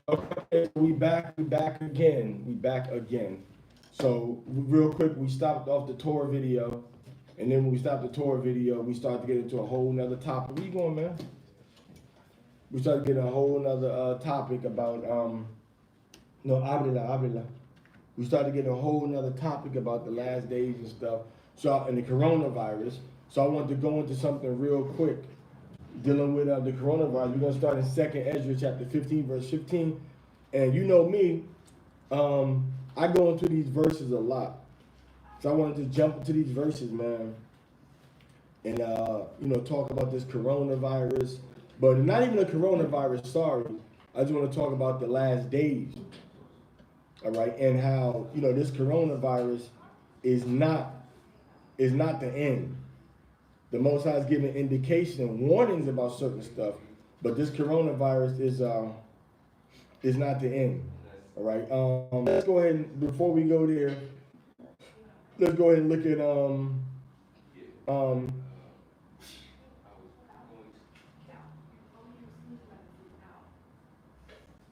Okay, so we back again. We back again. So real quick, we stopped off the tour video, and then when we stopped the tour video, we started to get into a whole nother topic. Where you going, man? We started getting a whole nother topic about no, habla. We started getting a whole nother topic about the last days and stuff. So and the coronavirus. So I wanted to go into something real quick dealing with the coronavirus. We're gonna start in Second Ezra chapter 15, verse 15. And you know me, I go into these verses a lot. So I wanted to jump into these verses, man, and talk about this coronavirus. But not even the coronavirus, sorry. I just want to talk about the last days. All right, and how, this coronavirus is not the end. The Most High is giving indication and warnings about certain stuff, but this coronavirus is not the end. All right. Let's go ahead and before we go there, let's go ahead and look at um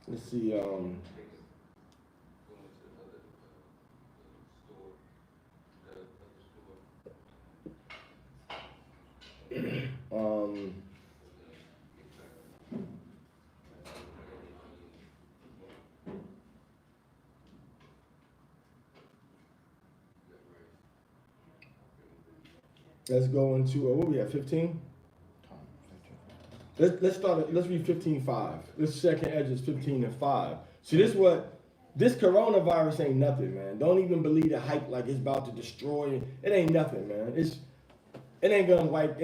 let's see um let's go into what we at 15. Let's start at, let's read 15:5. This second edge is 15:5. See, this coronavirus ain't nothing, man. Don't even believe the hype like it's about to destroy it. It ain't nothing, man. It ain't gonna wipe.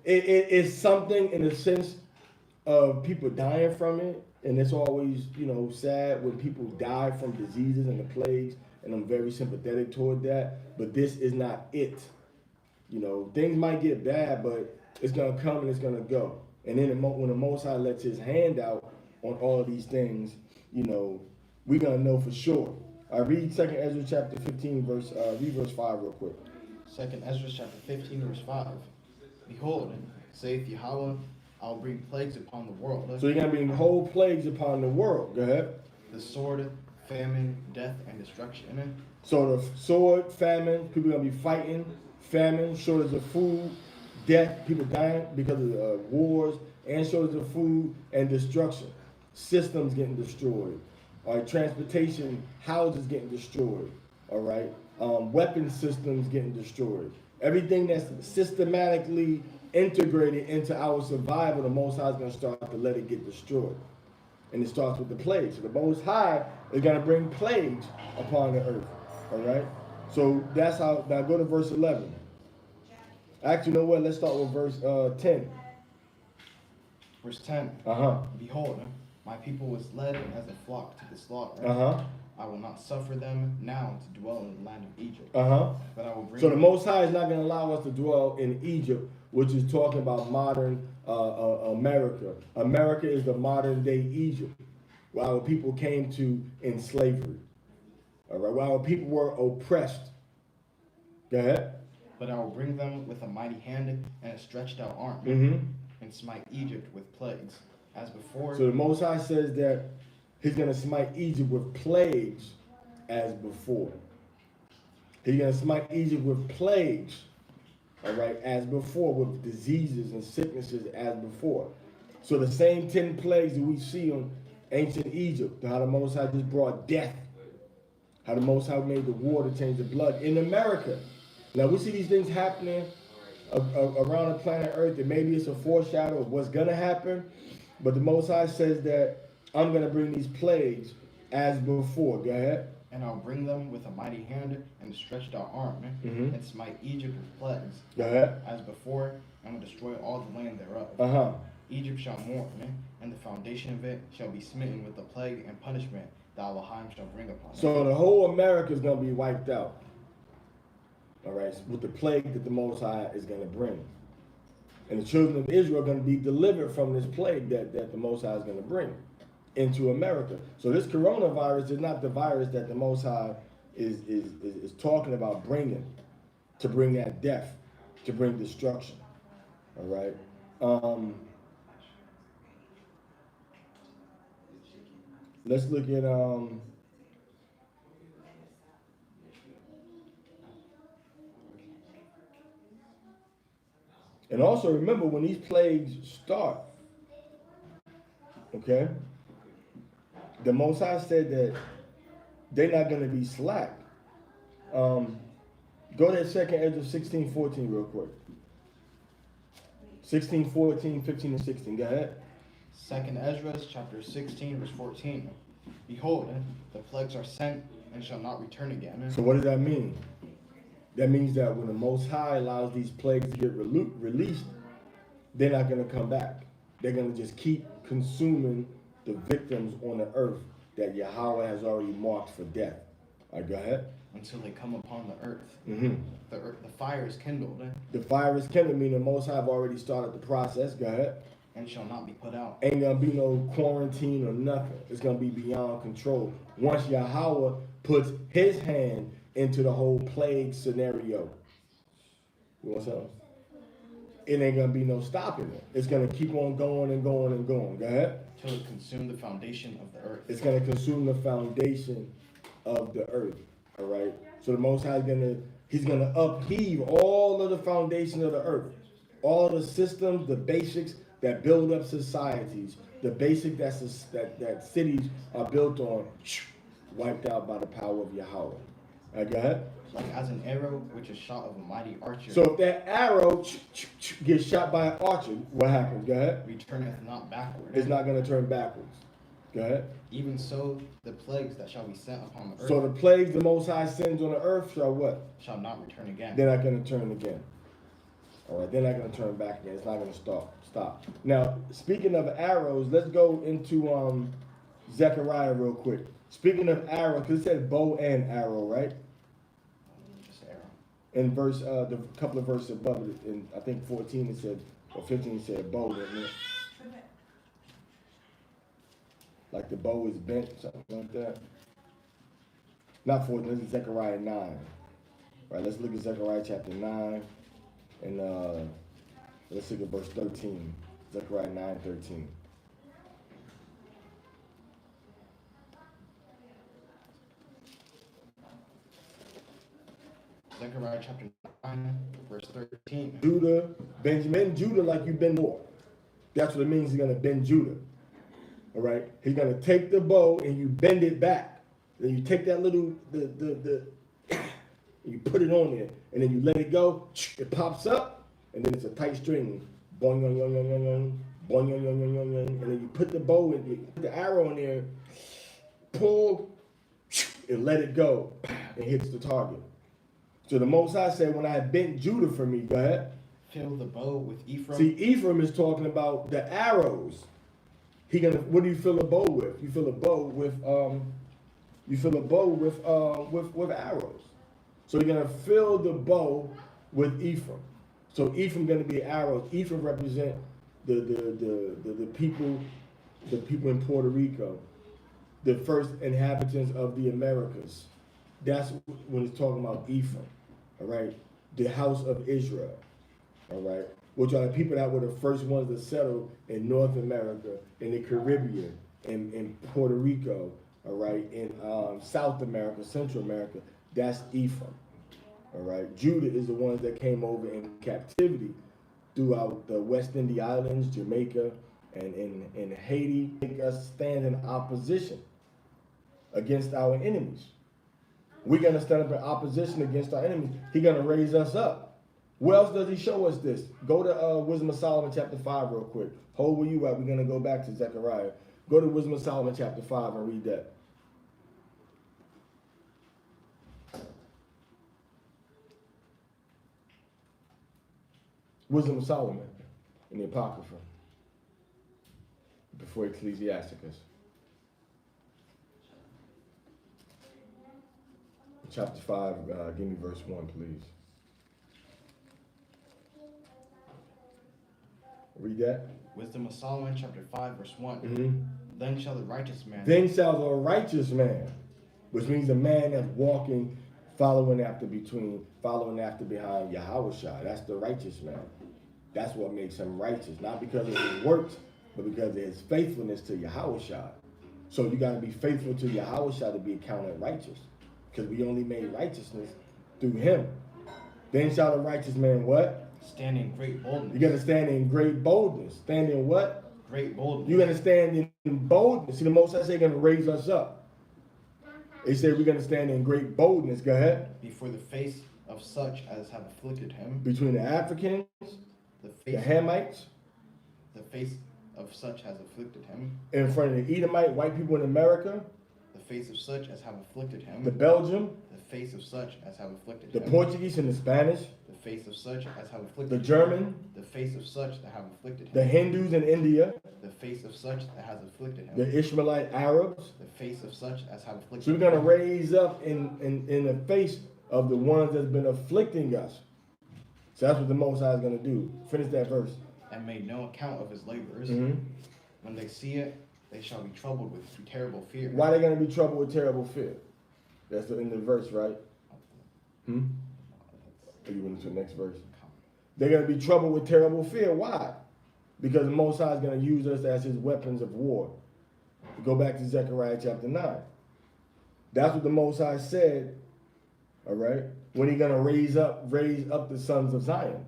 It's something in the sense of people dying from it, and it's always sad when people die from diseases and the plagues, and I'm very sympathetic toward that. But this is not it. Things might get bad, but it's gonna come and it's gonna go. And then when the Most High lets His hand out on all of these things, we're gonna know for sure. I read Second Ezra chapter 15, read verse 5 real quick. Second Ezra chapter 15, verse 5. Behold, saith Yahweh, I will bring plagues upon the world. So you're gonna bring whole plagues upon the world. Go ahead. The sword, famine, death, and destruction. So the sword, famine, people gonna be fighting, famine, shortage of food, death, people dying because of wars, and shortage of food and destruction. Systems getting destroyed. All right, transportation, houses getting destroyed. All right, weapon systems getting destroyed. Everything that's systematically integrated into our survival, the Most High is going to start to let it get destroyed. And it starts with the plagues. So the Most High is going to bring plagues upon the earth. All right? So that's how, now go to verse 11. Actually, you know what? Let's start with verse 10. Verse 10. Behold, my people was led as a flock to the slaughter. I will not suffer them now to dwell in the land of Egypt. But I will bring So the Most High is not going to allow us to dwell in Egypt, which is talking about modern America. America is the modern day Egypt, where our people came to in slavery. All right, while our people were oppressed. Go ahead. But I will bring them with a mighty hand and a stretched out arm, and smite Egypt with plagues, as before. So the Most High says that He's going to smite Egypt with plagues as before. He's going to smite Egypt with plagues, all right, as before, with diseases and sicknesses as before. So the same 10 plagues that we see on ancient Egypt, how the Most High just brought death, how the Most High made the water change to blood in America. Now we see these things happening around the planet Earth, and maybe it's a foreshadow of what's going to happen, but the Most High says that I'm going to bring these plagues as before. Go ahead. And I'll bring them with a mighty hand and a stretched out arm, and smite Egypt with plagues. Go ahead. As before, and will destroy all the land thereof. Egypt shall mourn, and the foundation of it shall be smitten with the plague and punishment that Elohim shall bring upon it. So the whole America is going to be wiped out. All right, with the plague that the Most High is going to bring. And the children of Israel are going to be delivered from this plague that the Most High is going to bring into America. So this coronavirus is not the virus that the Most High is talking about bringing, to bring that death, to bring destruction. All right. let's look at and also remember when these plagues start, okay, the Most High said that they're not going to be slack. Go to 2nd Ezra 16:14 real quick. 16, 14, 15, and 16. Go ahead. 2nd Ezra chapter 16 verse 14. Behold, the plagues are sent and shall not return again. So what does that mean? That means that when the Most High allows these plagues to get released, they're not going to come back. They're going to just keep consuming the victims on the earth that Yahweh has already marked for death. All right, go ahead. Until they come upon the earth. Mm-hmm. The fire is kindled. The fire is kindled, meaning the Most High have already started the process. Go ahead. And shall not be put out. Ain't going to be no quarantine or nothing. It's going to be beyond control. Once Yahweh puts his hand into the whole plague scenario. You want something? It ain't going to be no stopping it. It's going to keep on going and going and going. Go ahead. Till it consume the foundation of the earth. It's going to consume the foundation of the earth. All right. So the Most High he's going to upheave all of the foundation of the earth. All of the systems, the basics that build up societies, the basic that cities are built on, wiped out by the power of Yahweh. All right, go ahead. Like as an arrow which is shot of a mighty archer. So if that arrow gets shot by an archer, what happens? Go ahead. Returneth not backward. It's not going to turn backwards. Go ahead. Even so, the plagues that shall be sent upon the earth. So the plagues the Most High sends on the earth shall what? Shall not return again. They're not going to turn again. All right, they're not going to turn back again. It's not going to stop. Now, speaking of arrows, let's go into Zechariah real quick. Speaking of arrows, because it said bow and arrow, right? Just arrow. In verse, the couple of verses above it, in I think 14 it said, or 15 it said bow, didn't it? Like the bow is bent, something like that. Not 14, this is Zechariah 9. All right, let's look at Zechariah chapter 9, and let's look at verse 13. Zechariah 9:13. Zechariah chapter 9, verse 13. Judah, Benjamin, Judah like you've been more. That's what it means. He's going to bend Judah. All right? He's going to take the bow and you bend it back. Then you take that little, you put it on there. And then you let it go. It pops up. And then it's a tight string. Boing, boing, boing, boing, boing, boing, boing, boing, boing, boing. And then you put the bow in, you put the arrow in there, pull, and let it go. And hits the target. So the Most High said, when I bent Judah for me, go ahead. Fill the bow with Ephraim. See, Ephraim is talking about the arrows. What do you fill a bow with? You fill a bow with arrows. So you're gonna fill the bow with Ephraim. So Ephraim gonna be arrows. Ephraim represent the people in Puerto Rico, the first inhabitants of the Americas. That's when it's talking about Ephraim. All right, the house of Israel. All right, which are the people that were the first ones to settle in North America, in the Caribbean, in Puerto Rico. All right, in South America, Central America. That's Ephraim. All right, Judah is the ones that came over in captivity throughout the West Indian Islands, Jamaica, and in Haiti, make us stand in opposition against our enemies. We're going to stand up in opposition against our enemies. He's going to raise us up. Where else does he show us this? Go to Wisdom of Solomon chapter 5 real quick. Hold where you at. We're going to go back to Zechariah. Go to Wisdom of Solomon chapter 5 and read that. Wisdom of Solomon in the Apocrypha before Ecclesiasticus. Chapter 5, give me verse 1, please. Read that. Wisdom of Solomon, chapter 5, verse 1. Mm-hmm. Then shall the righteous man. Then shall the righteous man, which means a man that's walking, following after behind Yahushua. That's the righteous man. That's what makes him righteous. Not because of his works, but because of his faithfulness to Yahushua. So you got to be faithful to Yahweh shall to be accounted righteous, because we only made righteousness through him. Then shall the righteous man what? Stand in great boldness. You're going to stand in great boldness. Stand in what? Great boldness. You're going to stand in boldness. See, the Most High said going to raise us up. He said we're going to stand in great boldness. Go ahead. Before the face of such as have afflicted him. Between the Africans, the Hamites, the face of such has afflicted him. In front of the Edomite, white people in America. The face of such as have afflicted him. The Belgium. The face of such as have afflicted him. The Portuguese and the Spanish. The face of such as have afflicted the him. German. The face of such that have afflicted him. The Hindus in India. The face of such that has afflicted him. The Ishmaelite Arabs. The face of such as have afflicted him. So we're going to raise up in the face of the ones that's been afflicting us. So that's what the Most High is going to do. Finish that verse. And made no account of his labors. When they see it, they shall be troubled with terrible fear. Why are they going to be troubled with terrible fear? That's in the verse, right? Or you went to the next verse? They're going to be troubled with terrible fear. Why? Because the Most High is going to use us as his weapons of war. Go back to Zechariah chapter 9. That's what the Most High said, all right, when he's going to raise up the sons of Zion.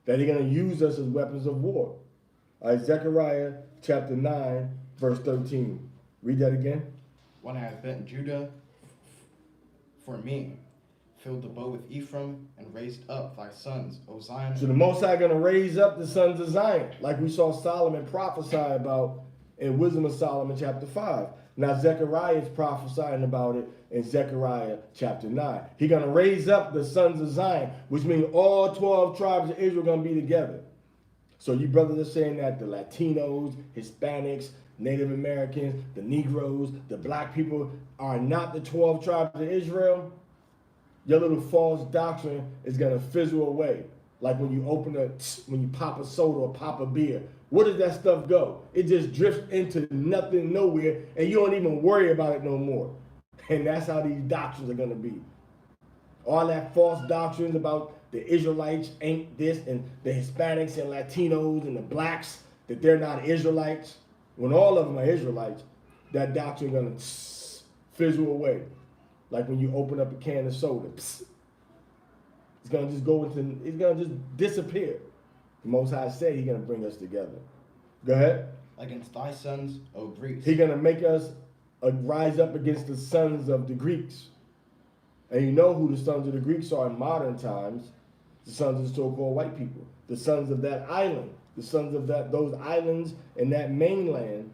That he's going to use us as weapons of war. All right, Zechariah chapter 9, verse 13. Read that again. When I have bent Judah for me, filled the bow with Ephraim, and raised up thy sons, O Zion. So the Most High going to raise up the sons of Zion, like we saw Solomon prophesy about in Wisdom of Solomon chapter 5. Now Zechariah is prophesying about it in Zechariah chapter 9. He's going to raise up the sons of Zion, which means all 12 tribes of Israel are going to be together. So you brothers are saying that the Latinos, Hispanics, Native Americans, the Negroes, the black people are not the 12 tribes of Israel? Your little false doctrine is going to fizzle away. Like when you when you pop a soda or pop a beer. Where does that stuff go? It just drifts into nothing, nowhere, and you don't even worry about it no more. And that's how these doctrines are going to be. All that false doctrines about the Israelites ain't this, and the Hispanics and Latinos and the blacks, that they're not Israelites, when all of them are Israelites, that doctrine is going to fizzle away. Like when you open up a can of soda. It's going to just it's going to just disappear. The Most High said he's going to bring us together. Go ahead. Against thy sons, O Greeks. He's going to make us rise up against the sons of the Greeks. And you know who the sons of the Greeks are in modern times. The sons of the so-called white people. The sons of that island. The sons of those islands and that mainland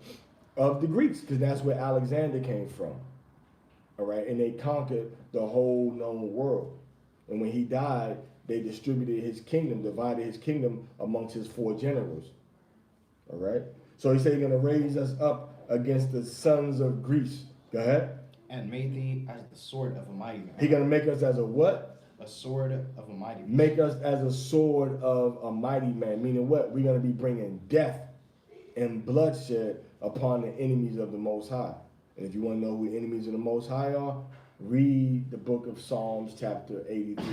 of the Greeks. Because that's where Alexander came from. All right. And they conquered the whole known world. And when he died, they distributed his kingdom, divided his kingdom amongst his 4 generals. All right. So he said he's going to raise us up against the sons of Greece. Go ahead. And made thee as the sword of a mighty man. He's going to make us as a what? A sword of a mighty man. Make us as a sword of a mighty man. Meaning what? We're going to be bringing death and bloodshed upon the enemies of the Most High. And if you want to know who the enemies of the Most High are, read the book of Psalms chapter 83.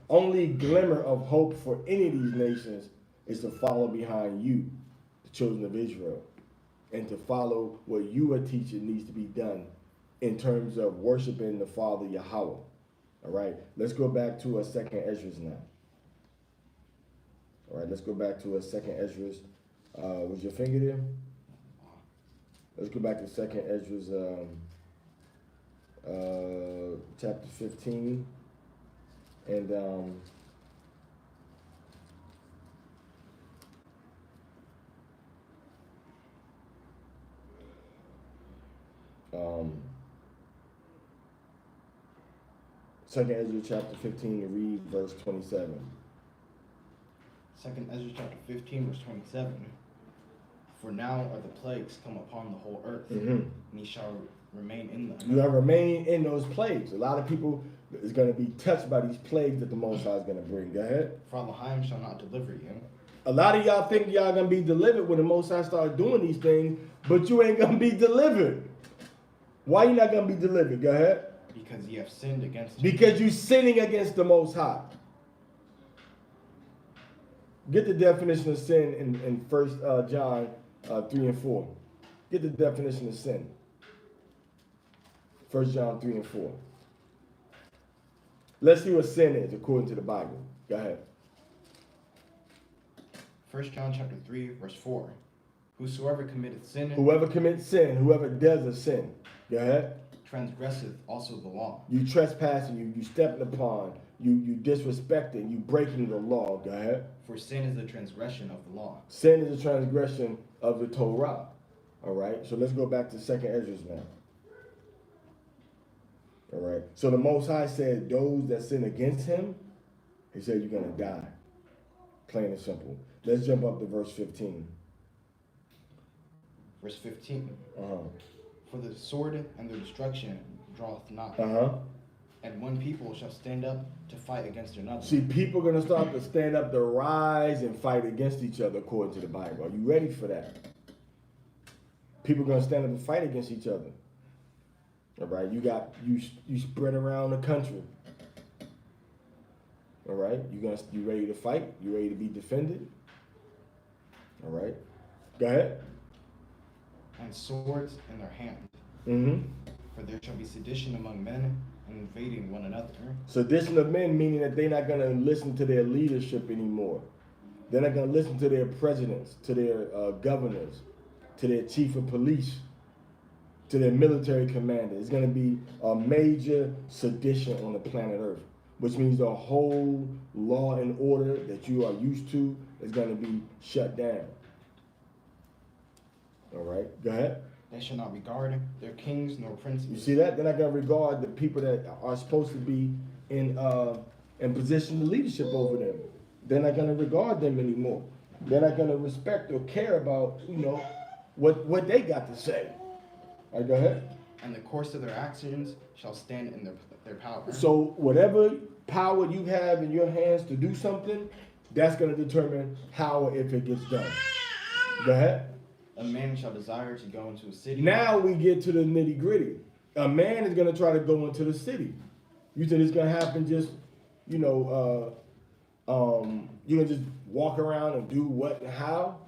Only glimmer of hope for any of these nations is to follow behind you, the children of Israel, and to follow what you are teaching needs to be done in terms of worshiping the Father Yahweh. All right, let's go back to a second Esdras now. All right, let's go back to a second Esdras. Was your finger there? Let's go back to second Esdras, chapter 15, and second Esdras chapter 15 to read verse 27. Second Esdras chapter 15, verse 27. For now are the plagues come upon the whole earth, and ye shall remain in them. You have remained in those plagues. A lot of people is going to be touched by these plagues that the Most High is going to bring. Go ahead. For Elohim shall not deliver you. A lot of y'all think y'all going to be delivered when the Most High start doing these things, but you ain't going to be delivered. Why you not going to be delivered? Go ahead. Because ye have sinned against him. Because you sinning against the Most High. Get the definition of sin in 1 John 3 and 4. Get the definition of sin. 1 John 3 and 4. Let's see what sin is according to the Bible. Go ahead. 1 John chapter 3, verse 4. Whosoever committeth sin, Whoever commits sin, whoever does a sin, go ahead. transgresseth also the law. You trespassing, you stepping upon, you disrespecting, you breaking the law. Go ahead. For sin is the transgression of the law. Sin is a transgression of the Torah. All right. So let's go back to 2nd Ezra now. All right. So the Most High said, those that sin against him, he said, you're going to die. Plain and simple. Let's jump up to verse 15. Verse 15. Uh-huh. For the sword and their destruction draweth not. Uh-huh. And one people shall stand up to fight against another. See, people are going to start to stand up to rise and fight against each other according to the Bible. Are you ready for that? People are going to stand up and fight against each other. All right? You spread around the country. All right? You ready to fight? You ready to be defended? All right? Go ahead. And swords in their hand. Mm-hmm. For there shall be sedition among men, and invading one another. Sedition of men, meaning that they're not going to listen to their leadership anymore. They're not going to listen to their presidents, to their governors, to their chief of police, to their military commander. It's going to be a major sedition on the planet Earth, which means the whole law and order that you are used to is going to be shut down. All right, go ahead. They shall not regard their kings nor princes. You see that? They're not going to regard the people that are supposed to be in position of leadership over them. They're not going to regard them anymore. They're not going to respect or care about, what they got to say. All right, go ahead. And the course of their actions shall stand in their power. So whatever power you have in your hands to do something, that's going to determine how or if it gets done. Go ahead. A man shall desire to go into a city. Now we get to the nitty gritty. A man is going to try to go into the city. You think it's going to happen just, you're going to just walk around and do what and how?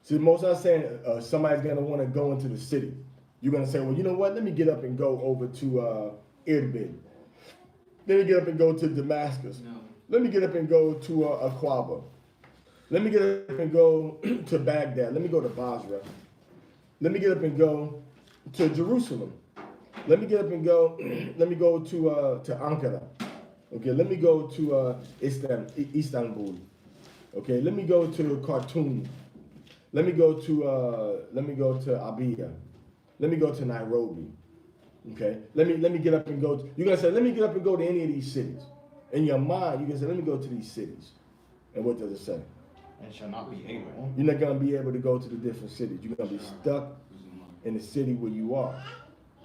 See, most I'm saying somebody's going to want to go into the city. You're going to say, well, you know what? Let me get up and go over to Erbil. Let me get up and go to Damascus. No. Let me get up and go to Aqaba. Let me get up and go to Baghdad. Let me go to Basra. Let me get up and go to Jerusalem. Let me get up and go. Let me go to Ankara. Okay. Let me go to Istanbul. Okay. Let me go to Khartoum. Let me go to Abiya. Let me go to Nairobi. Okay. Let me get up and go. You're gonna say, let me get up and go to any of these cities. In your mind, you're gonna say, let me go to these cities. And what does it say? And shall not be able. You're not going to be able to go to the different cities. You're going to be stuck in the city where you are.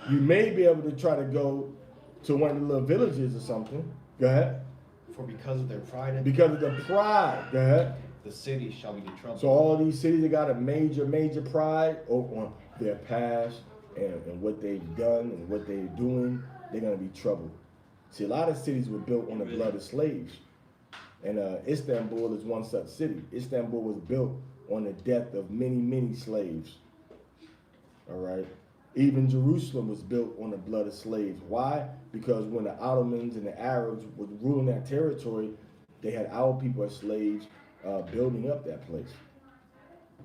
You may be able to try to go to one of the little villages or something. Go ahead. For because of their pride. Because of the pride. Go ahead. The city shall be troubled. So all these cities that got a major pride on their past and what they've done and what they're doing, they're going to be troubled. See, a lot of cities were built on the blood of slaves. And Istanbul is one such city. Istanbul was built on the death of many, many slaves. All right. Even Jerusalem was built on the blood of slaves. Why? Because when the Ottomans and the Arabs were ruling that territory, they had our people as slaves building up that place.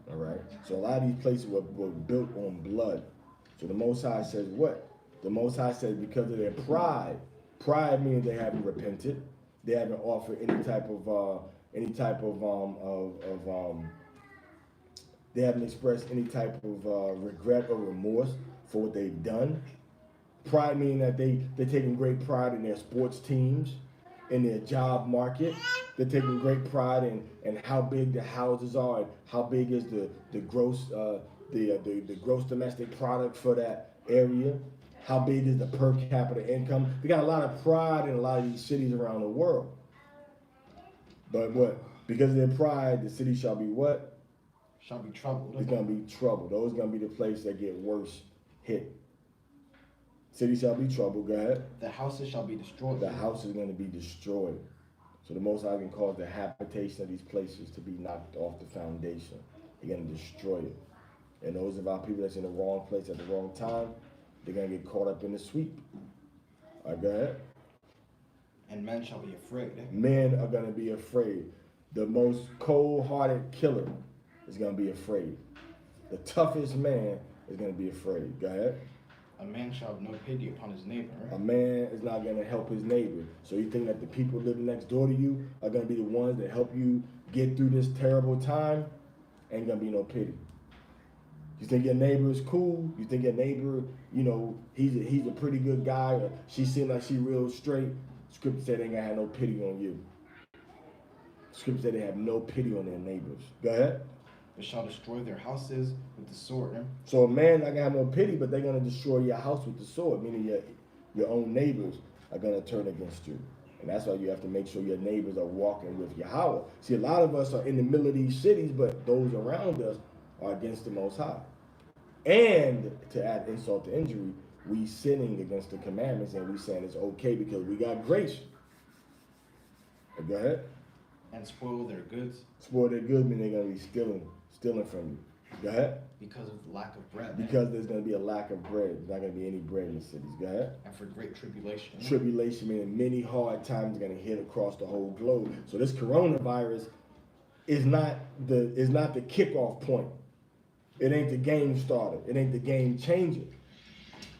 All right. So a lot of these places were built on blood. So the Most High says what? The Most High says because of their pride. Pride means they haven't repented. They haven't offered they haven't expressed any type of regret or remorse for what they've done. Pride meaning that they're taking great pride in their sports teams, in their job market. They're taking great pride in how big the houses are and how big is the gross gross domestic product for that area. How big is the per capita income? They got a lot of pride in a lot of these cities around the world. But what? Because of their pride, the city shall be what? Shall be troubled. It's going to be trouble. Those are going to be the place that get worse hit. City shall be troubled. Go ahead. The houses shall be destroyed. The house is going to be destroyed. So the Most High can cause the habitation of these places to be knocked off the foundation. They're going to destroy it. And those of our people that's in the wrong place at the wrong time, They're going to get caught up in the sweep. All right, go ahead. And men shall be afraid. Men are going to be afraid. The most cold-hearted killer is going to be afraid. The toughest man is going to be afraid. Go ahead. A man shall have no pity upon his neighbor. A man is not going to help his neighbor. So you think that the people living next door to you are going to be the ones that help you get through this terrible time? Ain't going to be no pity. You think your neighbor is cool? You think your neighbor, he's a pretty good guy, or she seems like she real straight? Scripture said they ain't going to have no pity on you. Scripture said they have no pity on their neighbors. Go ahead. They shall destroy their houses with the sword. So a man not gonna have no pity, but they're gonna destroy your house with the sword, meaning your own neighbors are gonna turn against you. And that's why you have to make sure your neighbors are walking with Yahweh. See, a lot of us are in the middle of these cities, but those around us are against the Most High. And to add insult to injury, we sinning against the commandments and we saying it's okay because we got grace. Go ahead. And spoil their goods. Spoil their goods mean they're gonna be stealing from you. Go ahead. Because of the lack of bread. Because there's going to be a lack of bread. There's not going to be any bread in the cities. Go ahead. And for great tribulation. Tribulation meaning many hard times are going to hit across the whole globe. So this coronavirus is not the kickoff point. It ain't the game starter. It ain't the game changer.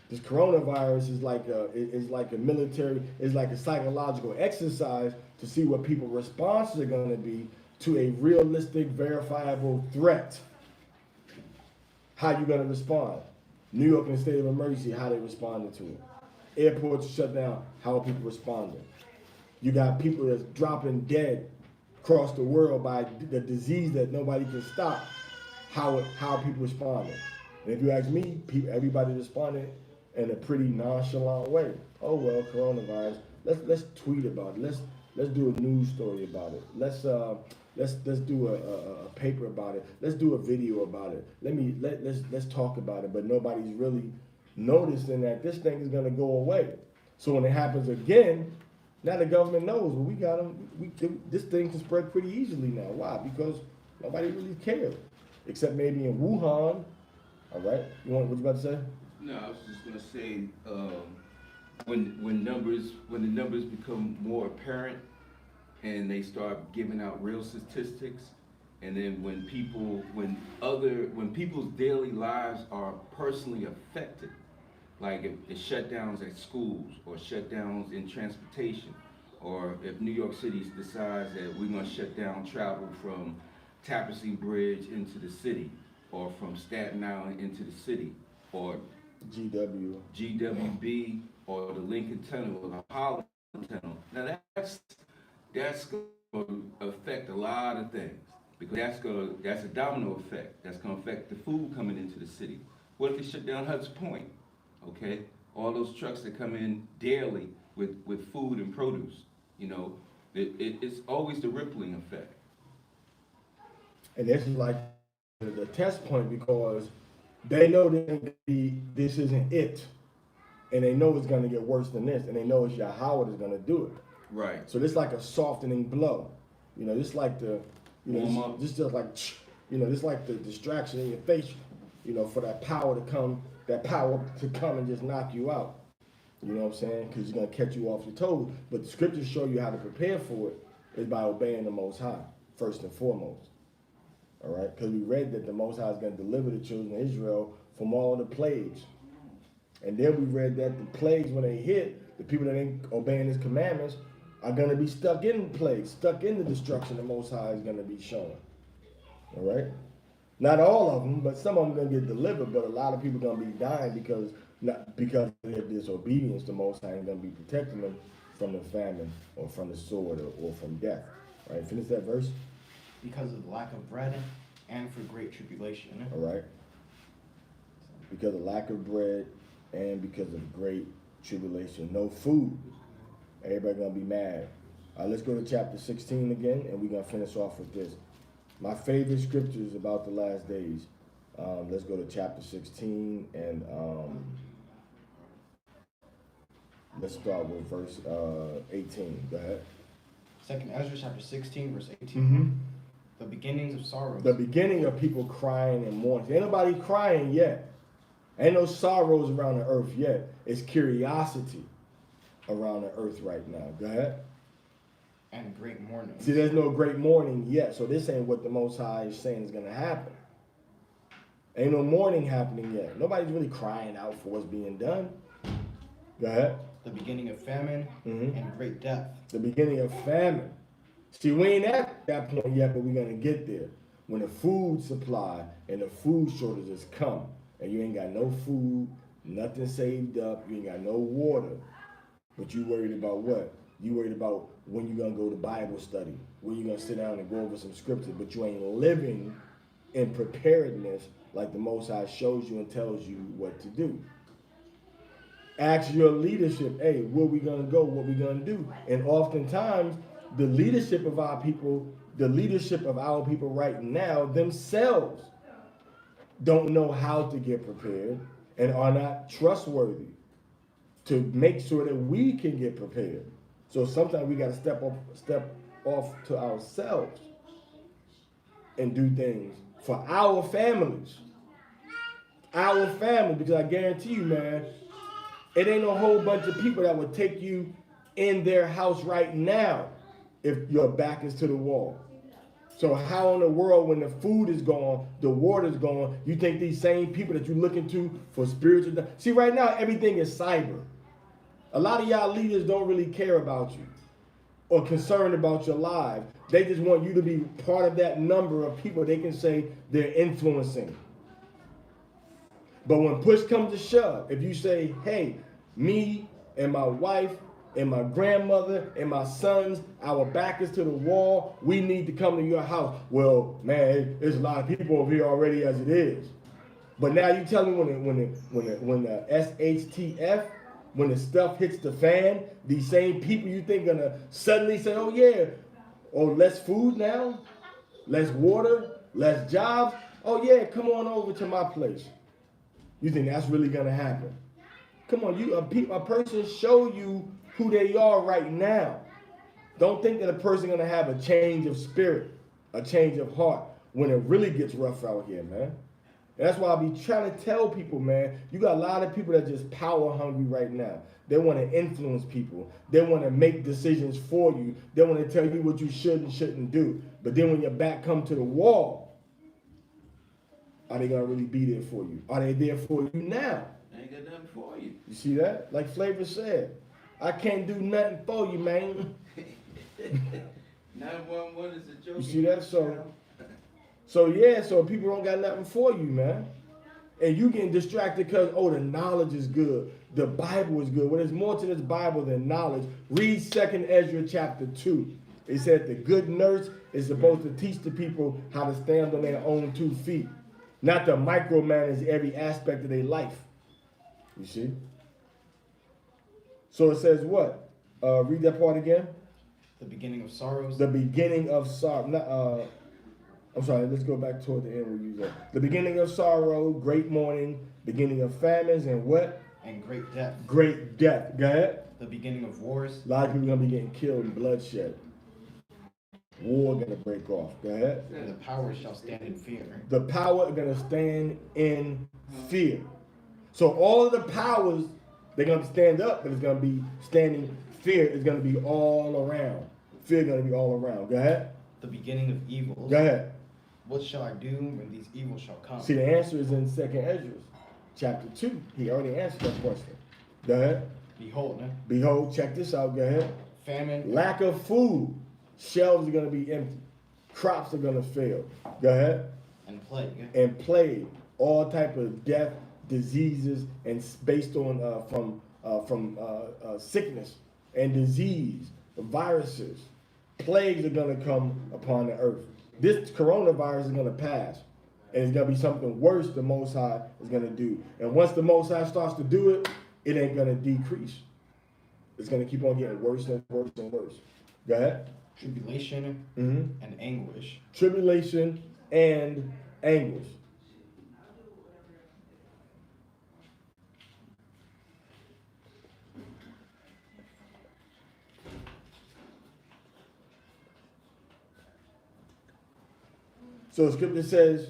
This coronavirus is like a military, it's like a psychological exercise to see what people's responses are going to be to a realistic, verifiable threat. How you going to respond? New York in a state of emergency, how they responded to it. Airports shut down, how are people responding? You got people that's dropping dead across the world by the disease that nobody can stop. How are people responding? And if you ask me, everybody responded in a pretty nonchalant way. Oh well, coronavirus. Let's tweet about it. Let's do a news story about it. Let's do a paper about it. Let's do a video about it. Let's talk about it. But nobody's really noticing that this thing is gonna go away. So when it happens again, now the government knows. Well, we got them. This thing can spread pretty easily now. Why? Because nobody really cares, except maybe in Wuhan. All right. What you about to say? No, I was just gonna say when the numbers become more apparent and they start giving out real statistics, and then when people's daily lives are personally affected, like if the shutdowns at schools or shutdowns in transportation, or if New York City decides that we're gonna shut down travel from Tappan Bridge into the city, or from Staten Island into the city, or GWB, or the Lincoln Tunnel, or the Holland Tunnel. Now that's going to affect a lot of things, because that's a domino effect. That's going to affect the food coming into the city. What if they shut down Hudson Point? Okay, all those trucks that come in daily with food and produce. It's always the rippling effect. And this is like the test point, because they know that this isn't it, and they know it's going to get worse than this, and they know it's Yahweh that's going to do it. Right. So this like a softening blow, this like the, this just like, this like the distraction in your face, for that power to come and just knock you out. You know what I'm saying? Because it's going to catch you off your toes. But the scriptures show you how to prepare for it is by obeying the Most High, first and foremost. All right? Because we read that the Most High is going to deliver the children of Israel from all of the plagues. And then we read that the plagues, when they hit, the people that ain't obeying his commandments are going to be stuck in the plagues, stuck in the destruction the Most High is going to be showing. All right? Not all of them, but some of them are going to get delivered, but a lot of people are going to be dying because of their disobedience. The Most High ain't going to be protecting them from the famine or from the sword or from death. All right, finish that verse. Because of the lack of bread and for great tribulation. All right. Because of lack of bread and because of great tribulation. No food. Everybody going to be mad. All right, let's go to chapter 16 again, and we're going to finish off with this. My favorite scriptures about the last days. Let's go to chapter 16, and let's start with verse 18. Go ahead. 2nd Ezra chapter 16, verse 18. Mm-hmm. The beginnings of sorrows. The beginning of people crying and mourning. Ain't nobody crying yet. Ain't no sorrows around the earth yet. It's curiosity around the earth right now. Go ahead. And great mourning. See, there's no great mourning yet, so this ain't what the Most High is saying is going to happen. Ain't no mourning happening yet. Nobody's really crying out for what's being done. Go ahead. The beginning of famine and great death. The beginning of famine. See, we ain't at that point yet, but we're going to get there. When the food supply and the food shortages come, and you ain't got no food, nothing saved up, you ain't got no water, but you worried about what? You worried about when you going to go to Bible study, when you going to sit down and go over some scriptures, but you ain't living in preparedness like the Most High shows you and tells you what to do. Ask your leadership, hey, where we going to go, what we going to do? And oftentimes, the leadership of our people right now themselves don't know how to get prepared and are not trustworthy to make sure that we can get prepared. So sometimes we got to step off to ourselves and do things for our families. Our family, because I guarantee you, man, it ain't a whole bunch of people that would take you in their house right now if your back is to the wall. So how in the world, when the food is gone, the water's gone, you think these same people that you're looking to for spiritual... See, right now, everything is cyber. A lot of y'all leaders don't really care about you or concerned about your lives. They just want you to be part of that number of people they can say they're influencing. But when push comes to shove, if you say, hey, me and my wife and my grandmother and my sons, our back is to the wall, we need to come to your house. Well, man, there's a lot of people over here already as it is. But now you tell me when the SHTF, when the stuff hits the fan, these same people you think gonna suddenly say, oh yeah, oh, less food now, less water, less jobs. Oh yeah, come on over to my place. You think that's really gonna happen? Come on, a person show you who they are right now. Don't think that a person gonna have a change of spirit, a change of heart when it really gets rough out here, man. And that's why I be trying to tell people, man, you got a lot of people that just power hungry right now. They want to influence people. They want to make decisions for you. They want to tell you what you should and shouldn't do. But then when your back come to the wall, are they gonna really be there for you? Are they there for you now? They ain't got nothing for you. You see that? Like Flavor said, I can't do nothing for you, man. 911 is a joke. You see that? So people don't got nothing for you, man. And you getting distracted because, oh, the knowledge is good. The Bible is good. Well, there's more to this Bible than knowledge. Read 2nd Ezra chapter 2. It said the good nurse is supposed to teach the people how to stand on their own 2 feet, not to micromanage every aspect of their life. You see? So it says what? Read that part again. The beginning of sorrows. The beginning of sorrow. I'm sorry, let's go back toward the end where you go. The beginning of sorrow, great mourning, beginning of famines, and what? And great death. Great death. Go ahead. The beginning of wars. A lot of people are going to be getting killed and bloodshed. War going to break off. Go ahead. And the power shall stand in fear. The power are going to stand in fear. So all of the powers, they're going to stand up, but it's going to be standing. Fear is going to be all around. Fear is going to be all around. Go ahead. The beginning of evils. Go ahead. What shall I do when these evils shall come? See, the answer is in 2nd Ezra, chapter 2. He already answered that question. Go ahead. Behold, check this out. Go ahead. Famine. Lack of food. Shelves are going to be empty. Crops are going to fail. Go ahead. And plague. And plague. All type of death, diseases, and based on from sickness and disease, viruses. Plagues are going to come upon the earth. This coronavirus is going to pass. And it's going to be something worse the Most High is going to do. And once the Most High starts to do it, it ain't going to decrease. It's going to keep on getting worse and worse and worse. Go ahead. Tribulation and anguish. Tribulation and anguish. So the scripture says,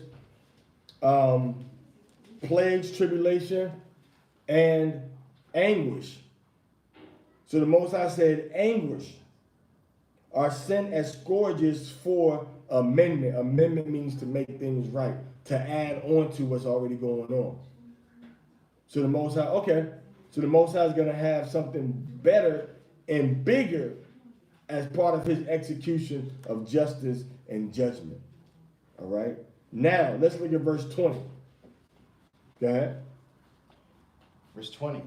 plagues, tribulation, and anguish. So the Most High said anguish are sent as scourges for amendment. Amendment means to make things right, to add on to what's already going on. So the Most High, okay. So the Most High is going to have something better and bigger as part of his execution of justice and judgment. All right. Now, let's look at verse 20. Go ahead. Verse 20.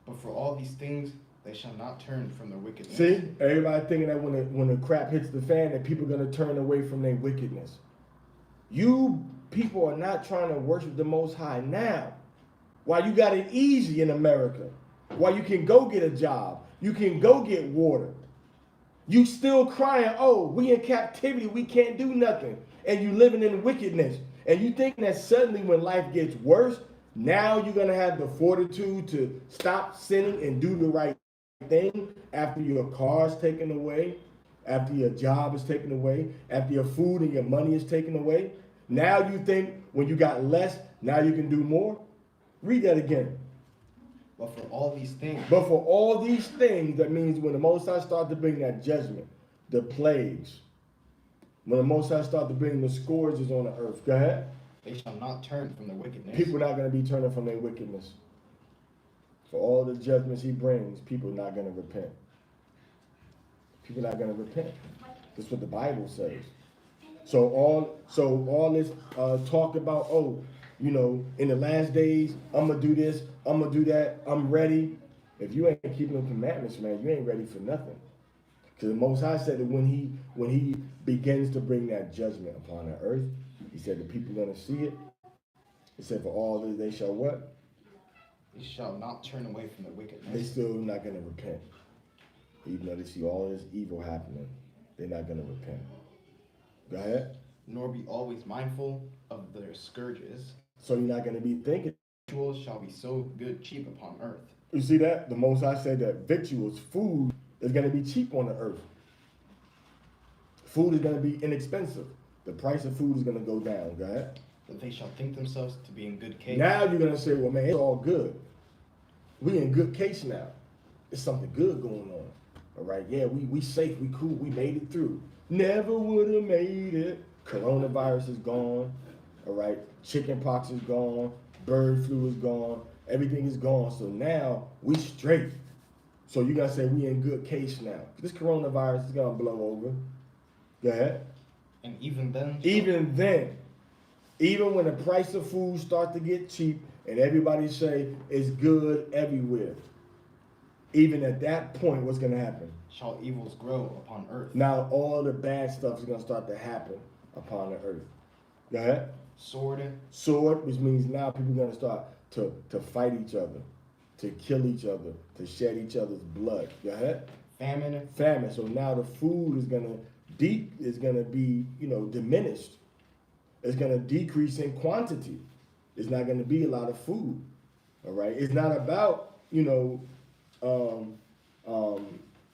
But for all these things, they shall not turn from their wickedness. See, everybody thinking that when the crap hits the fan, that people are going to turn away from their wickedness. You people are not trying to worship the Most High now. While you got it easy in America, while you can go get a job, you can go get water, you still crying, oh, we in captivity, we can't do nothing, and you living in wickedness. And you think that suddenly when life gets worse, now you're going to have the fortitude to stop sinning and do the right thing after your car is taken away, after your job is taken away, after your food and your money is taken away. Now you think when you got less, now you can do more? Read that again. But for all these things. But for all these things, that means when the Most High start to bring that judgment, the plagues, when the Most High start to bring the scourges on the earth, go ahead. They shall not turn from their wickedness. People are not going to be turning from their wickedness. For all the judgments he brings, people are not going to repent. People are not going to repent. That's what the Bible says. So all this talk about, oh, you know, in the last days, I'm going to do this, I'm going to do that, I'm ready. If you ain't keeping the commandments, man, you ain't ready for nothing. Because the Most High said that when he begins to bring that judgment upon the earth, he said the people are going to see it. He said for all this, they shall what? They shall not turn away from their wickedness. They still not going to repent. Even though they see all this evil happening, they're not going to repent. Go ahead. Nor be always mindful of their scourges. So you're not going to be thinking. Victuals shall be so good cheap upon earth. You see that? The Most High said that victuals, food, is going to be cheap on the earth. Food is going to be inexpensive. The price of food is going to go down. Go ahead. That they shall think themselves to be in good case. Now you're going to say, well, man, it's all good. We in good case now. There's something good going on. All right, yeah, we safe, we cool, we made it through. Never would have made it. Coronavirus is gone. All right, chicken pox is gone. Bird flu is gone. Everything is gone. So now we straight. So you're going to say we in good case now. This coronavirus is going to blow over. Go ahead. And even then. Even when the price of food starts to get cheap and everybody say it's good everywhere, even at that point, what's going to happen? Shall evils grow upon earth. Now all the bad stuff is going to start to happen upon the earth. Go ahead. Sword, which means now people are going to start to fight each other, to kill each other, to shed each other's blood. Go ahead. Famine. So now the food is going to be, diminished. It's going to decrease in quantity. It's not going to be a lot of food. All right. It's not about,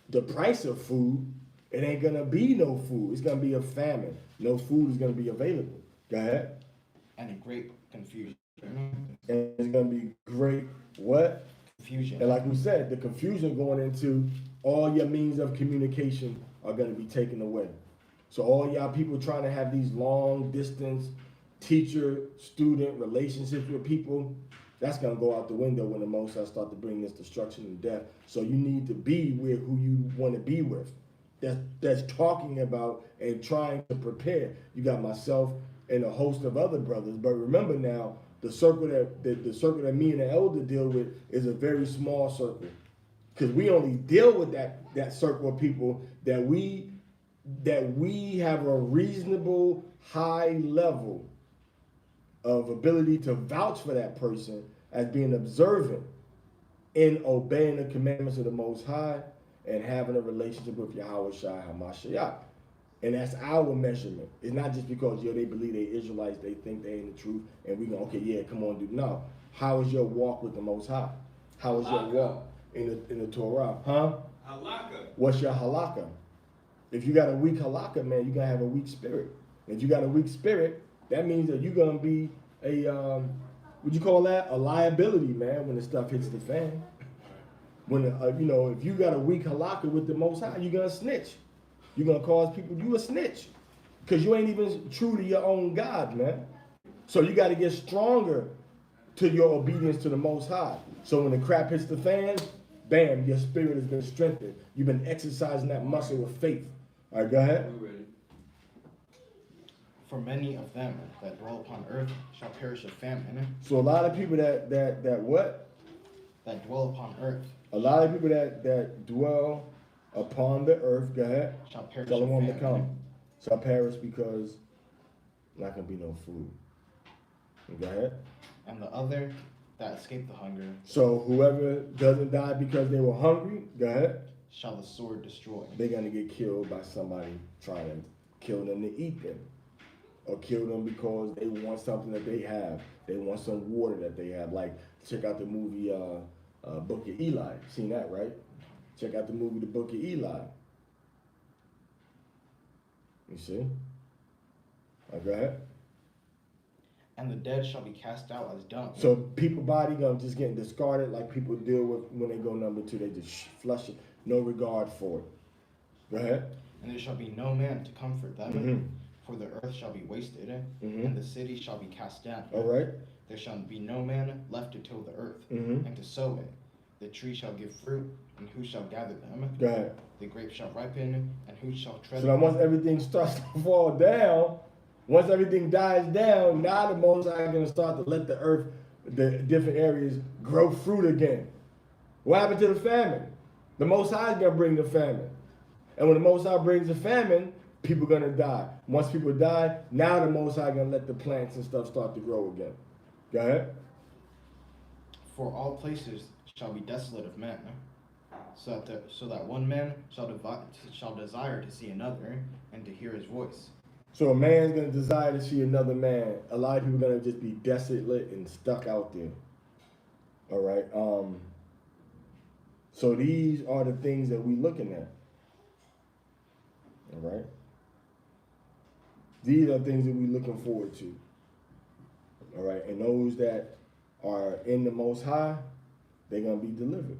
the price of food. It ain't going to be no food. It's going to be a famine. No food is going to be available. Go ahead. And a great confusion. And it's going to be great what? Confusion. And like we said, the confusion going into all your means of communication are going to be taken away. So all y'all people trying to have these long distance teacher-student relationships with people, that's going to go out the window when the Most High start to bring this destruction and death. So you need to be with who you want to be with. That's talking about and trying to prepare. You got myself and a host of other brothers. But remember now, the circle that me and the elder deal with is a very small circle. Because we only deal with that circle of people that we have a reasonable high level of ability to vouch for that person as being observant in obeying the commandments of the Most High and having a relationship with Yahweh Shai HaMashiach. And that's our measurement. It's not just because, they believe they Israelites, they think they in the truth, and we go, okay, yeah, come on, dude. No. How is your walk with the Most High? How is your walk in the Torah? Huh? Halakha. What's your halakha? If you got a weak halakha, man, you're going to have a weak spirit. If you got a weak spirit, that means that you're going to be what you call that? A liability, man, when the stuff hits the fan. When, you know, if you got a weak halakha with the Most High, you're going to snitch. You're going to cause people, you a snitch. Because you ain't even true to your own God, man. So you got to get stronger to your obedience to the Most High. So when the crap hits the fan, bam, your spirit has been strengthened. You've been exercising that muscle of faith. All right, go ahead. We're ready. For many of them that dwell upon earth shall perish of famine. So a lot of people that what? That dwell upon earth A lot of people that dwell upon the earth, go ahead. shall perish Tell of them to famine. come. Shall perish because not gonna be no food. Go ahead. And the other that escape the hunger So whoever doesn't die because they were hungry, go ahead. shall the sword destroy. They're gonna get killed by somebody trying to kill them to eat them. Or kill them because they want something that they have. They want some water that they have. Like, check out the movie Book of Eli. Seen that, right? Check out the movie The Book of Eli. You see? Go ahead. And the dead shall be cast out as dung. So people body gonna just getting discarded like people deal with when they go number 2. They just flush it. No regard for it. Go ahead. And there shall be no man to comfort them. Mm-hmm. For the earth shall be wasted, Mhm. and the city shall be cast down. All right. There shall be no man left to till the earth, Mhm. and to sow it. The tree shall give fruit, and who shall gather them? Go ahead. The grapes shall ripen, and who shall tread So now them? once everything starts to fall down, once everything dies down, now the Most High is going to start to let the earth, the different areas, grow fruit again. What happened to the famine? The Most High is going to bring the famine. And when the Most High brings the famine, people are going to die. Once people die, now the Most High is going to let the plants and stuff start to grow again. Go ahead. For all places shall be desolate of men, so that one man shall desire to see another, and to hear his voice. So a man's going to desire to see another man. A lot of people are going to just be desolate and stuck out there. All right. So these are the things that we're looking at. All right. These are things that we're looking forward to. All right. And those that are in the Most High, they're going to be delivered.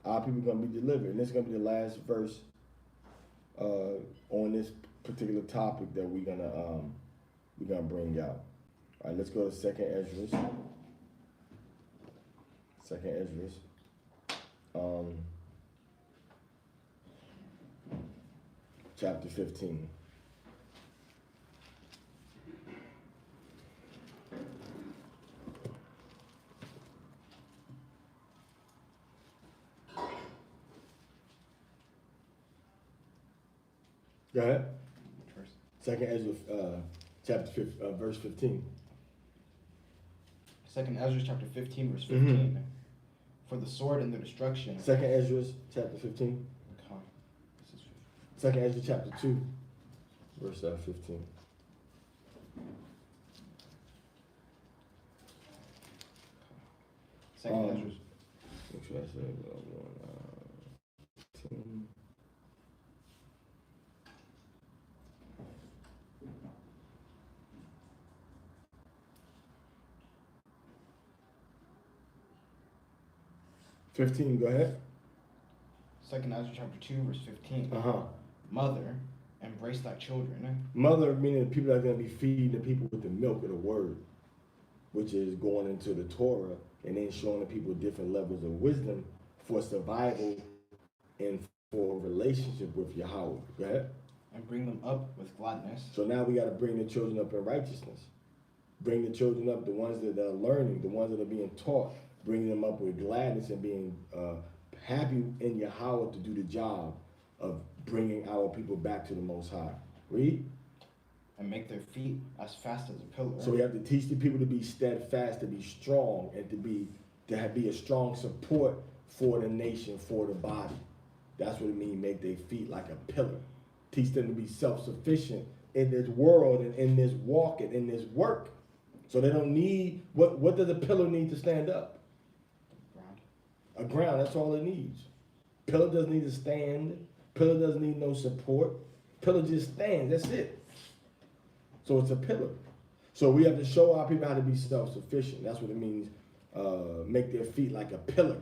Our people are going to be delivered. And this is going to be the last verse on this particular topic that we're gonna bring out. All right, let's go to Second Esdras. Chapter 15. Go ahead. Second Ezra, verse 15. Second Ezra chapter 15, verse 15. For the sword and the destruction. Second Ezra chapter 15. Okay. This is 15. Second Ezra chapter 2, verse 15. Second Ezra. Make sure I say 15. Go ahead. Second Ezra chapter 2, verse 15. Uh-huh. Mother, embrace thy children. Mother, meaning the people that are going to be feeding the people with the milk of the word, which is going into the Torah and then showing the people different levels of wisdom for survival and for a relationship with Yahweh. Go ahead. And bring them up with gladness. So now we got to bring the children up in righteousness. Bring the children up, the ones that are learning, the ones that are being taught, bring them up with gladness and being happy in Yahweh to do the job of bringing our people back to the Most High. Read. And make their feet as fast as a pillar. So we have to teach the people to be steadfast, to be strong, and to be a strong support for the nation, for the body. That's what it means, make their feet like a pillar. Teach them to be self-sufficient in this world and in this walk and in this work. So they don't need, what does a pillar need to stand up? A ground, that's all it needs. Pillar doesn't need to stand. Pillar doesn't need no support. Pillar just stands, that's it. So it's a pillar. So we have to show our people how to be self-sufficient. That's what it means. Make their feet like a pillar,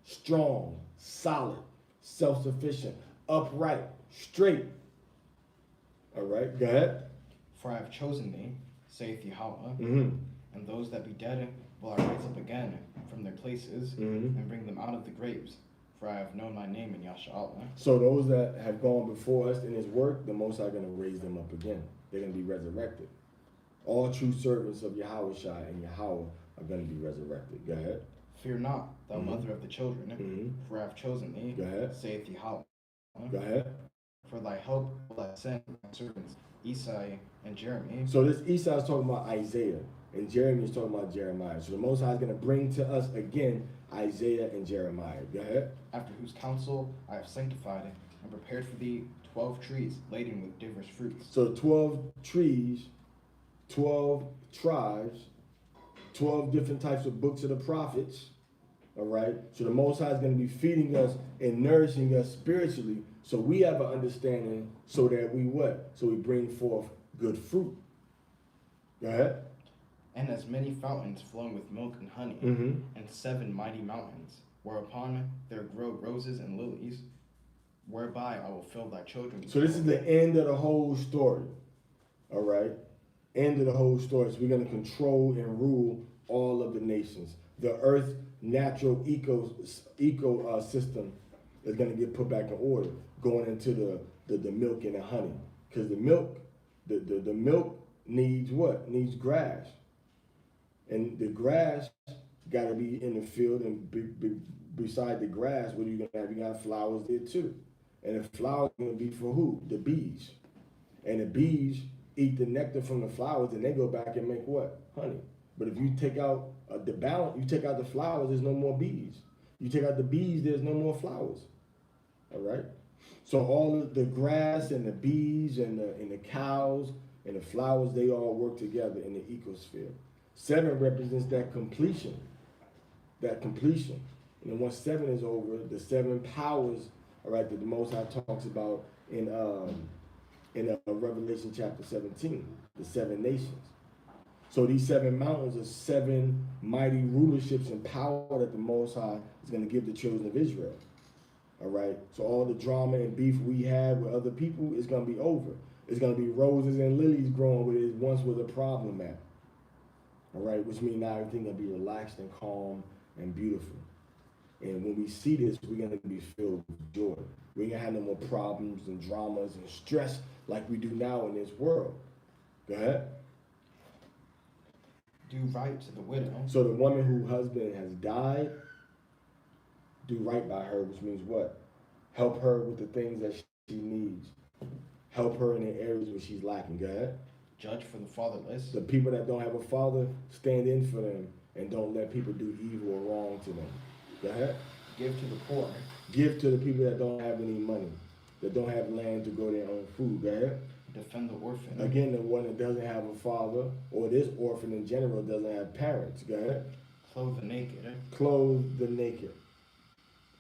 strong, solid, self-sufficient, upright, straight. All right, go ahead. For I have chosen thee, saith Yahweh, Mm-hmm. and those that be dead will I raise up again from their places, and bring them out of the graves. For I have known my name in Yahshua. So those that have gone before us in his work, the Most High going to raise them up again. They're going to be resurrected. All true servants of Yahweh Shai and Yahweh are going to be resurrected. Go ahead. Fear not, thou mother of the children, for I have chosen thee, Go ahead. saith Yahweh. Go ahead. For thy help will I send my servants Esai and Jeremy. So this Esau is talking about Isaiah, and Jeremy is talking about Jeremiah. So the Most High is going to bring to us again Isaiah and Jeremiah. Go ahead. After whose counsel I have sanctified and prepared for thee 12 trees laden with diverse fruits. So 12 trees, 12 tribes, 12 different types of books of the prophets. All right. So the Most High is going to be feeding us and nourishing us spiritually, so we have an understanding, so that we what? So we bring forth good fruit. Go ahead. And as many fountains flowing with milk and honey, and 7 mighty mountains, whereupon there grow roses and lilies, whereby I will fill thy children. So this is the end of the whole story. All right. End of the whole story. So we're going to control and rule all of the nations. The earth natural ecosystem is going to get put back in order, going into the milk and the honey. Because the milk needs what? Needs grass. And the grass got to be in the field, and beside the grass, what are you going to have? You got flowers there too. And the flowers are going to be for who? The bees. And the bees eat the nectar from the flowers, and they go back and make what? Honey. But if you take out the balance, you take out the flowers, there's no more bees. You take out the bees, there's no more flowers. All right? So all of the grass and the bees and the cows and the flowers, they all work together in the ecosphere. 7 represents that completion. That completion. And then once 7 is over, the 7 powers, all right, that the Most High talks about in Revelation chapter 17, the 7 nations. So these 7 mountains are 7 mighty rulerships and power that the Most High is going to give the children of Israel. All right. So all the drama and beef we had with other people is going to be over. It's going to be roses and lilies growing where it once was a problem at. All right. Which means now everything going to be relaxed and calm and beautiful. And when we see this, we're going to be filled with joy. We ain't going to have no more problems and dramas and stress like we do now in this world. Go ahead. Do right to the widow. So the woman whose husband has died, do right by her, which means what? Help her with the things that she needs. Help her in the areas where she's lacking. Go ahead. Judge for the fatherless. The people that don't have a father, stand in for them and don't let people do evil or wrong to them. Go ahead. Give to the poor. Give to the people that don't have any money, that don't have land to grow their own food. Go ahead. Defend the orphan. Again, the one that doesn't have a father, or this orphan in general doesn't have parents. Go ahead. Clothe the naked. Clothe the naked.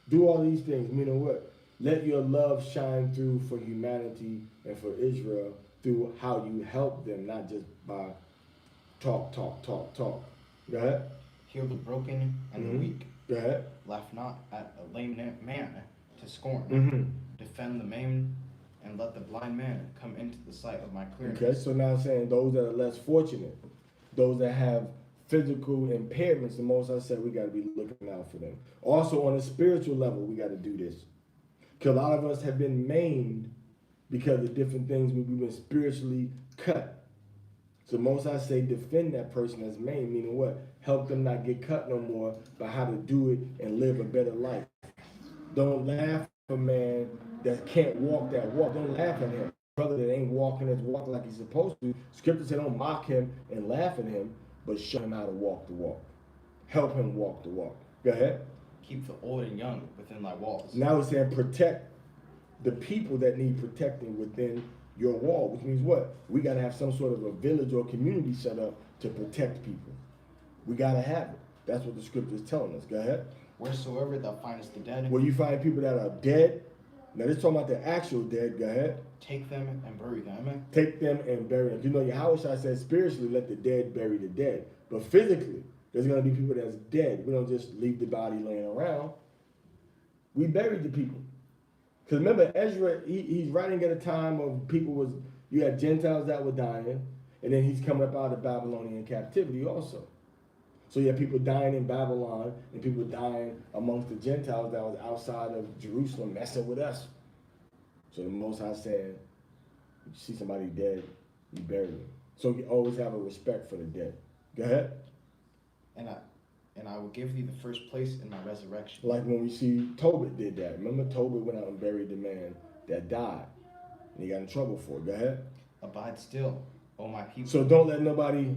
Do all these things, meaning what? Let your love shine through for humanity and for Israel through how you help them, not just by talk. Go ahead. Heal the broken and the weak. Go ahead. Laugh not at a lame man to scorn. Defend the maimed, and let the blind man come into the sight of my clearness. Okay, so now I'm saying those that are less fortunate, those that have physical impairments, the Most I said we got to be looking out for them. Also on a spiritual level, we got to do this. Because a lot of us have been maimed because of different things we've been spiritually cut. So most I say defend that person that's maimed, meaning what? Help them not get cut no more by how to do it and live a better life. Don't laugh at a man that can't walk that walk. Don't laugh at him. Brother that ain't walking his walk like he's supposed to. Scripture said don't mock him and laugh at him, but show him how to walk the walk. Help him walk the walk. Go ahead. Keep the old and young within thy walls. Now it's saying protect the people that need protecting within your wall, which means what? We got to have some sort of a village or community set up to protect people. We got to have it. That's what the scripture is telling us. Go ahead. Wheresoever thou findest the dead. Where you find people that are dead, Now this talking about the actual dead. Go ahead. Take them and bury them. Take them and bury them. You know, Yahweh said spiritually, let the dead bury the dead. But physically, there's going to be people that's dead. We don't just leave the body laying around. We buried the people. Because remember, Ezra, he's writing at a time of you had Gentiles that were dying, and then he's coming up out of Babylonian captivity also. So you have people dying in Babylon, and people dying amongst the Gentiles that was outside of Jerusalem messing with us. So the Most High said, you see somebody dead, you bury them. So you always have a respect for the dead. Go ahead. And I will give thee the first place in my resurrection. Like when we see Tobit did that. Remember, Tobit went out and buried the man that died. And he got in trouble for it. Go ahead. Abide still, O my people. So don't let nobody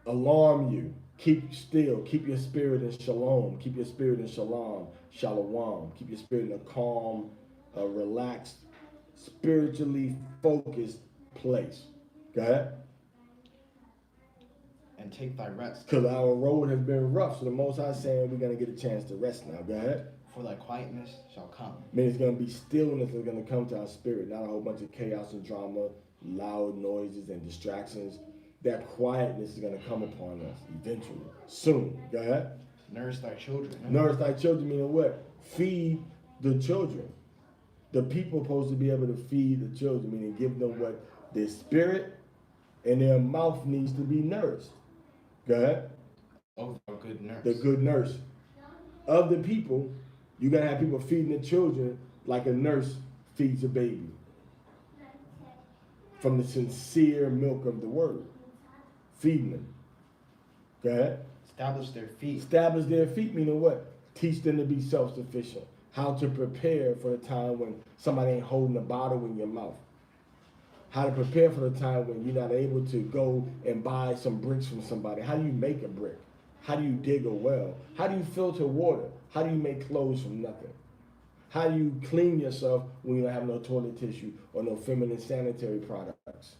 alarm you. Keep still. Keep your spirit in shalom. Keep your spirit in shalom. Shalom. Keep your spirit in a calm, relaxed, spiritually focused place. Go ahead. And take thy rest. Because our road has been rough. So the Most High saying we're going to get a chance to rest now. Go ahead. For thy quietness shall come. I mean, it's going to be stillness that's going to come to our spirit. Not a whole bunch of chaos and drama, loud noises and distractions. That quietness is going to come upon us eventually. Soon. Go ahead. Nourish thy children. Nourish thy children meaning what? Feed the children. The people are supposed to be able to feed the children, meaning give them what their spirit and their mouth needs to be nourished. Go ahead. Oh, thou good nurse. The good nurse. Of the people, you're going to have people feeding the children like a nurse feeds a baby. From the sincere milk of the word. Feeding them. Go ahead. Establish their feet. Establish their feet meaning what? Teach them to be self-sufficient. How to prepare for the time when somebody ain't holding a bottle in your mouth. How to prepare for the time when you're not able to go and buy some bricks from somebody. How do you make a brick? How do you dig a well? How do you filter water? How do you make clothes from nothing? How do you clean yourself when you don't have no toilet tissue or no feminine sanitary products?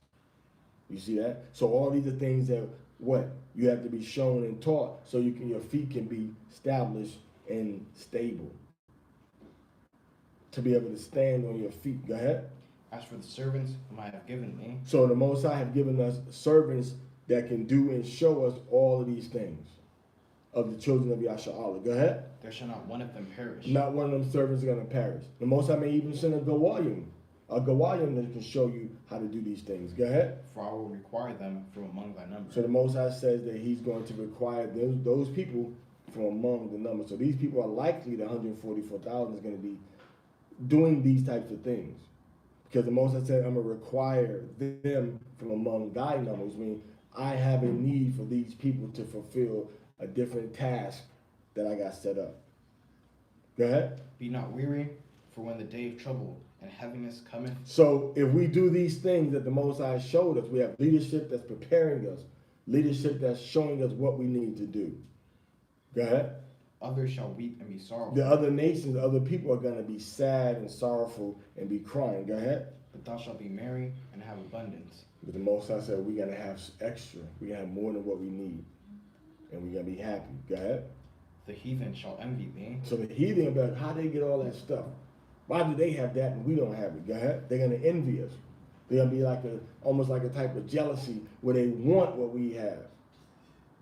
You see that? So all these are things that what? You have to be shown and taught so your feet can be established and stable. To be able to stand on your feet. Go ahead. As for the servants whom I have given thee. So the Most High have given us servants that can do and show us all of these things of the children of Yasha'Allah. Go ahead. There shall not one of them perish. Not one of them servants is going to perish. The Most High may even send a Gawayim that can show you how to do these things. Go ahead. For I will require them from among thy number. So the Most High says that he's going to require those people from among the number. So these people are likely, the 144,000 is going to be doing these types of things. Because the Most High said, I'm going to require them from among thy numbers, meaning I have a need for these people to fulfill a different task that I got set up. Go ahead. Be not weary, for when the day of trouble and heaviness cometh. So if we do these things that the Most High showed us, we have leadership that's preparing us, leadership that's showing us what we need to do. Go ahead. Others shall weep and be sorrowful. The other nations, other people are going to be sad and sorrowful and be crying. Go ahead. But thou shalt be merry and have abundance. But the Most High said we're going to have extra. We're going to have more than what we need. And we're going to be happy. Go ahead. The heathen shall envy thee. So the heathen will be like, how they get all that stuff? Why do they have that and we don't have it? Go ahead. They're going to envy us. They're going to be like almost like a type of jealousy where they want what we have.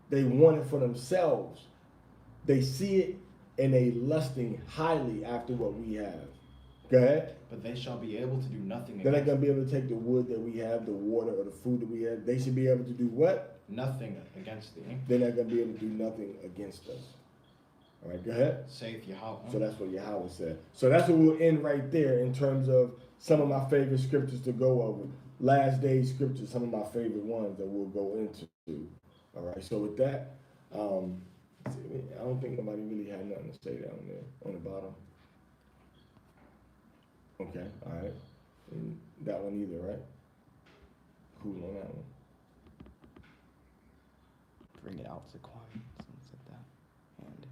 They want it for themselves. They see it and they lusting highly after what we have. Go ahead. But they shall be able to do nothing They're not against going to be able to take the wood that we have, the water, or the food that we have. They should be able to do what? nothing against thee. They're not going to be able to do nothing against us. All right, go ahead. Saith Yahweh. So that's what Yahweh said. So that's what we'll end right there in terms of some of my favorite scriptures to go over. Last days scriptures, some of my favorite ones that we'll go into. All right, so with that, I don't think nobody really had nothing to say down there on the bottom. Okay, all right. And that one either, right? Cool on that one. Bring it out to Kwame, something like that. And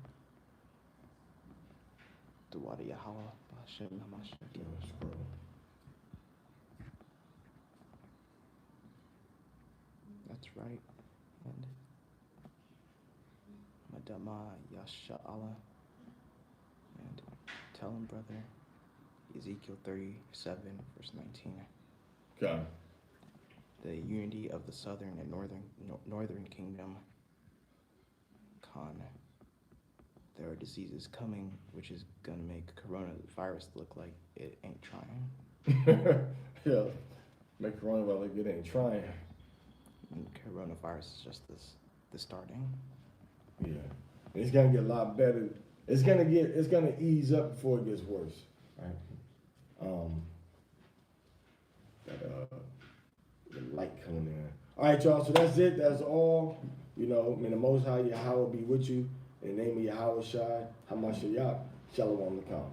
Duwada Yahweh, Bashem Namashek. Give us a scroll. That's right. And Madama Yasha Allah. And tell him, brother, Ezekiel 37, verse 19. Okay. The unity of the southern and northern kingdom. Con. There are diseases coming, which is gonna make coronavirus look like it ain't trying. Yeah. Make coronavirus like it ain't trying. And coronavirus is just the starting. Yeah. It's gonna get a lot better. It's gonna ease up before it gets worse. Right. The light coming in. All right, y'all. So that's it. That's all. You know, may the Most High Yahweh be with you. In the name of Yahweh Shai, Hamashiach, Shalom Alaikum.